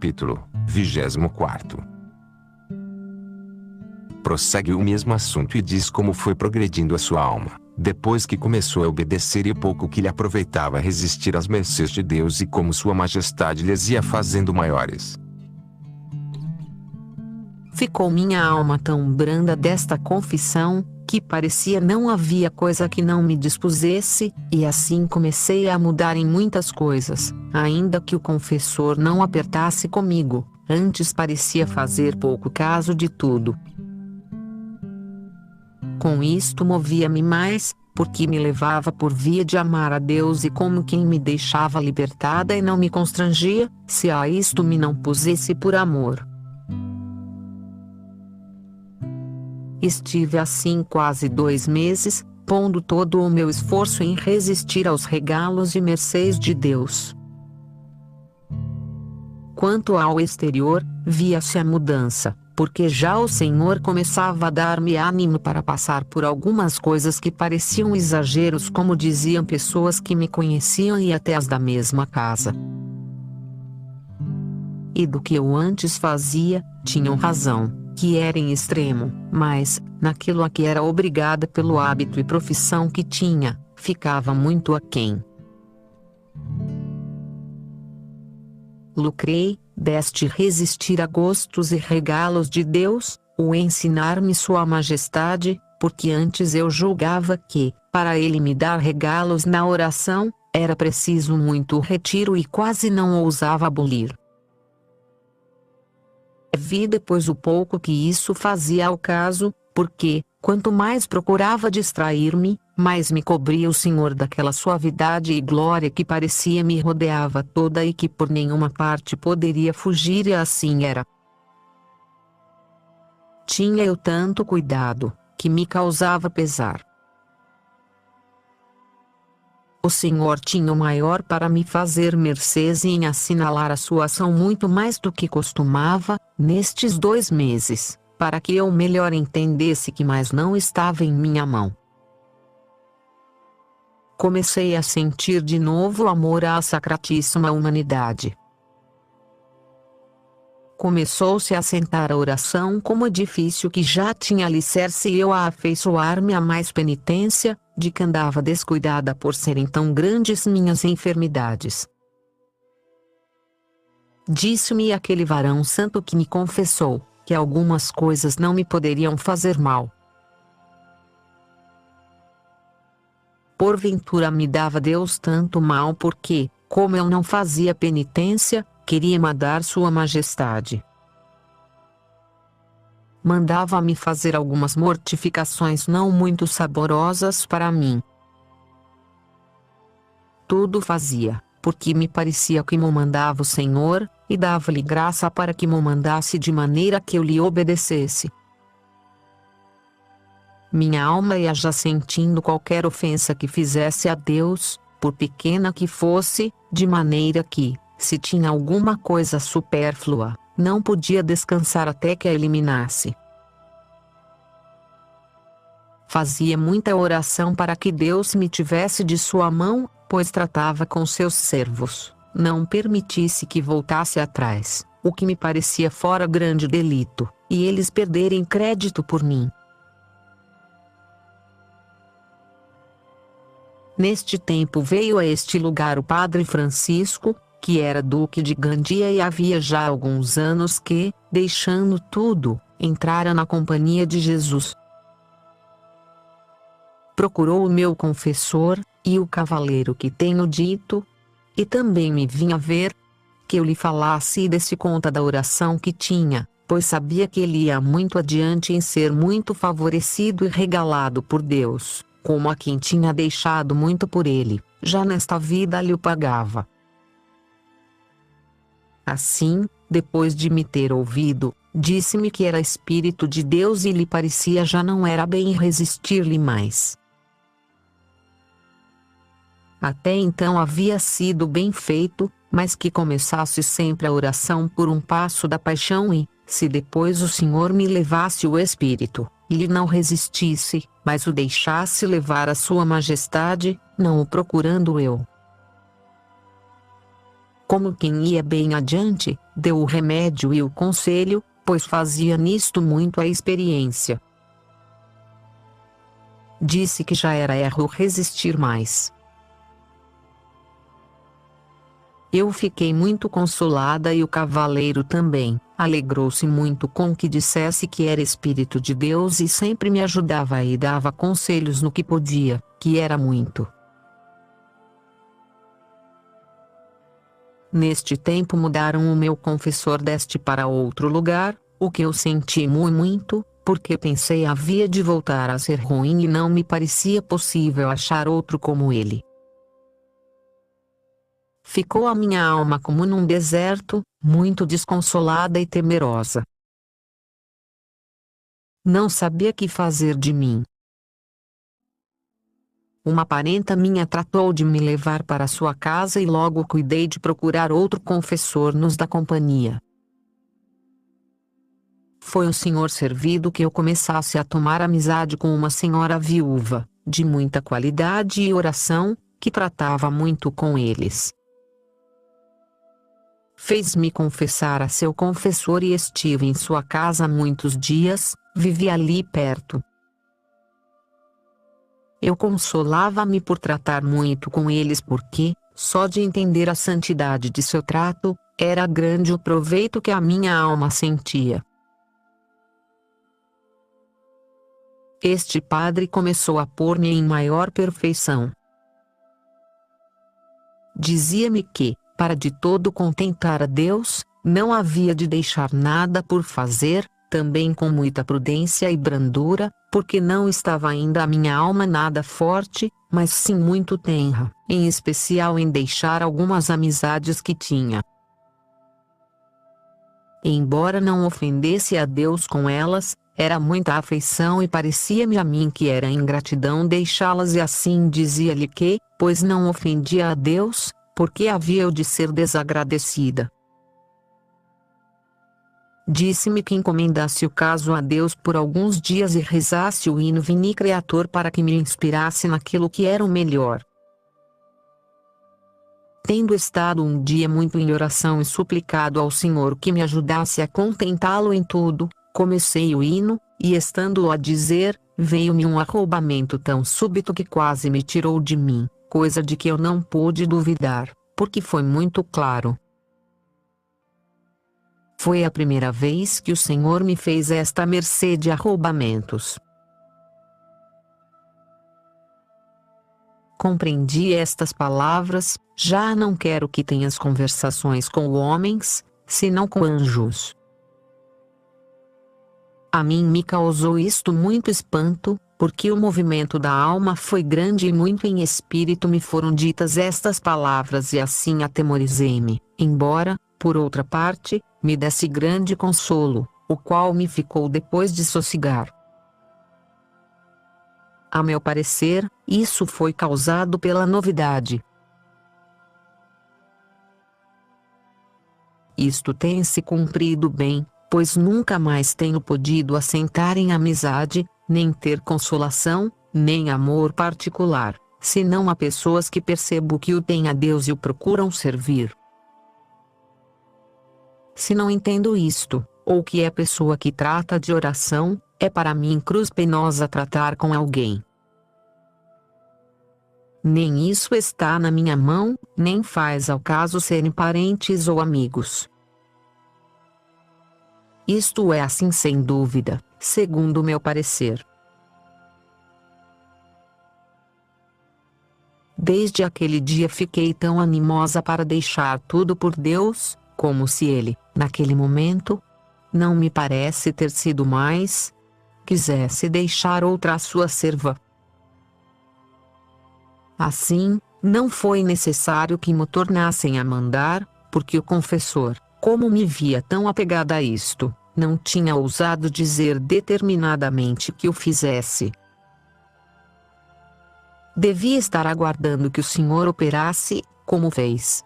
Capítulo 24. Prossegue o mesmo assunto e diz como foi progredindo a sua alma, depois que começou a obedecer e pouco que lhe aproveitava resistir às mercês de Deus e como sua majestade lhes ia fazendo maiores. Ficou minha alma tão branda desta confissão, que parecia não havia coisa que não me dispusesse, e assim comecei a mudar em muitas coisas, ainda que o confessor não apertasse comigo, antes parecia fazer pouco caso de tudo. Com isto movia-me mais, porque me levava por via de amar a Deus e como quem me deixava libertada e não me constrangia, se a isto me não pusesse por amor. Estive assim quase 2 meses, pondo todo o meu esforço em resistir aos regalos e mercês de Deus. Quanto ao exterior, via-se a mudança, porque já o Senhor começava a dar-me ânimo para passar por algumas coisas que pareciam exageros, como diziam pessoas que me conheciam e até as da mesma casa. E do que eu antes fazia, tinham razão, que era em extremo, mas, naquilo a que era obrigada pelo hábito e profissão que tinha, ficava muito aquém. Lucrei, deste resistir a gostos e regalos de Deus, o ensinar-me Sua Majestade, porque antes eu julgava que, para Ele me dar regalos na oração, era preciso muito retiro e quase não ousava abolir. Vi depois o pouco que isso fazia ao caso, porque, quanto mais procurava distrair-me, mais me cobria o Senhor daquela suavidade e glória que parecia me rodeava toda e que por nenhuma parte poderia fugir, e assim era. Tinha eu tanto cuidado, que me causava pesar. O Senhor tinha o maior para me fazer mercês e em assinalar a sua ação muito mais do que costumava, nestes 2 meses, para que eu melhor entendesse que mais não estava em minha mão. Comecei a sentir de novo amor à sacratíssima humanidade. Começou-se a assentar a oração como edifício que já tinha alicerce e eu a afeiçoar-me a mais penitência, de que andava descuidada por serem tão grandes minhas enfermidades. Disse-me aquele varão santo que me confessou, que algumas coisas não me poderiam fazer mal. Porventura me dava Deus tanto mal porque, como eu não fazia penitência, queria mandar Sua Majestade. Mandava-me fazer algumas mortificações não muito saborosas para mim. Tudo fazia, porque me parecia que me mandava o Senhor, e dava-lhe graça para que me mandasse de maneira que eu lhe obedecesse. Minha alma ia já sentindo qualquer ofensa que fizesse a Deus, por pequena que fosse, de maneira que, se tinha alguma coisa supérflua, não podia descansar até que a eliminasse. Fazia muita oração para que Deus me tivesse de sua mão, pois tratava com seus servos, não permitisse que voltasse atrás, o que me parecia fora grande delito, e eles perderem crédito por mim. Neste tempo veio a este lugar o padre Francisco, que era duque de Gandia e havia já alguns anos que, deixando tudo, entrara na companhia de Jesus. Procurou o meu confessor, e o cavaleiro que tenho dito, e também me vinha ver, que eu lhe falasse e desse conta da oração que tinha, pois sabia que ele ia muito adiante em ser muito favorecido e regalado por Deus, como a quem tinha deixado muito por ele, já nesta vida lhe o pagava. Assim, depois de me ter ouvido, disse-me que era Espírito de Deus e lhe parecia já não era bem resistir-lhe mais. Até então havia sido bem feito, mas que começasse sempre a oração por um passo da paixão e, se depois o Senhor me levasse o Espírito, e lhe não resistisse, mas o deixasse levar a Sua Majestade, não o procurando eu. como quem ia bem adiante, deu o remédio e o conselho, pois fazia nisto muito a experiência. Disse que já era erro resistir mais. Eu fiquei muito consolada e o cavaleiro também, alegrou-se muito com que dissesse que era Espírito de Deus e sempre me ajudava e dava conselhos no que podia, que era muito. Neste tempo mudaram o meu confessor deste para outro lugar, o que eu senti muito, porque pensei havia de voltar a ser ruim e não me parecia possível achar outro como ele. Ficou a minha alma como num deserto, muito desconsolada e temerosa. Não sabia que fazer de mim. Uma parenta minha tratou de me levar para sua casa e logo cuidei de procurar outro confessor nos da companhia. Foi um senhor servido que eu começasse a tomar amizade com uma senhora viúva, de muita qualidade e oração, que tratava muito com eles. Fez-me confessar a seu confessor e estive em sua casa muitos dias, vivi ali perto. Eu consolava-me por tratar muito com eles porque, só de entender a santidade de seu trato, era grande o proveito que a minha alma sentia. Este padre começou a pôr-me em maior perfeição. Dizia-me que, para de todo contentar a Deus, não havia de deixar nada por fazer, também com muita prudência e brandura, porque não estava ainda a minha alma nada forte, mas sim muito tenra, em especial em deixar algumas amizades que tinha. Embora não ofendesse a Deus com elas, era muita afeição e parecia-me a mim que era ingratidão deixá-las e assim dizia-lhe que, pois não ofendia a Deus, porque havia eu de ser desagradecida. Disse-me que encomendasse o caso a Deus por alguns dias e rezasse o hino Vini Creator para que me inspirasse naquilo que era o melhor. Tendo estado um dia muito em oração e suplicado ao Senhor que me ajudasse a contentá-lo em tudo, comecei o hino, e estando-o a dizer, veio-me um arroubamento tão súbito que quase me tirou de mim, coisa de que eu não pude duvidar, porque foi muito claro. Foi a primeira vez que o Senhor me fez esta mercê de arroubamentos. Compreendi estas palavras: já não quero que tenhas conversações com homens, senão com anjos. A mim me causou isto muito espanto, porque o movimento da alma foi grande e muito em espírito me foram ditas estas palavras e assim atemorizei-me, embora, por outra parte, me desse grande consolo, o qual me ficou depois de sossegar. A meu parecer, isso foi causado pela novidade. Isto tem se cumprido bem, pois nunca mais tenho podido assentar em amizade, nem ter consolação, nem amor particular, senão a pessoas que percebo que o têm a Deus e o procuram servir. Se não entendo isto, ou que é pessoa que trata de oração, é para mim cruz penosa tratar com alguém. Nem isso está na minha mão, nem faz ao caso serem parentes ou amigos. Isto é assim sem dúvida, segundo o meu parecer. Desde aquele dia fiquei tão animosa para deixar tudo por Deus, como se Ele, naquele momento, não me parece ter sido mais, quisesse deixar outra a sua serva. Assim, não foi necessário que me tornassem a mandar, porque o confessor, como me via tão apegada a isto, não tinha ousado dizer determinadamente que o fizesse. Devia estar aguardando que o Senhor operasse, como fez.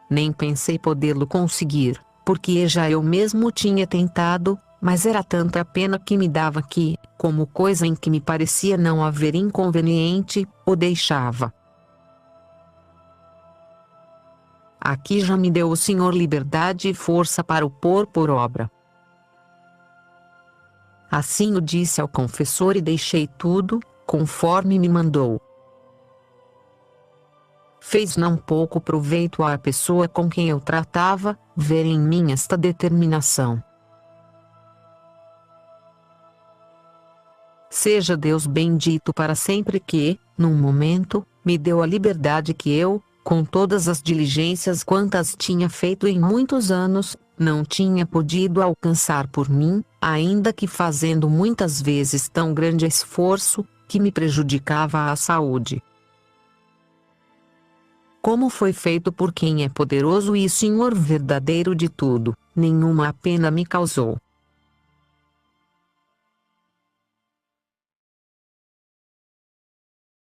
Nem pensei podê-lo conseguir, porque já eu mesmo tinha tentado, mas era tanta a pena que me dava que, como coisa em que me parecia não haver inconveniente, o deixava. Aqui já me deu o Senhor liberdade e força para o pôr por obra. Assim o disse ao confessor e deixei tudo, conforme me mandou. Fez não pouco proveito à pessoa com quem eu tratava, ver em mim esta determinação. Seja Deus bendito para sempre que, num momento, me deu a liberdade que eu, com todas as diligências quantas tinha feito em muitos anos, não tinha podido alcançar por mim, ainda que fazendo muitas vezes tão grande esforço, que me prejudicava a saúde. Como foi feito por quem é poderoso e Senhor verdadeiro de tudo, nenhuma pena me causou.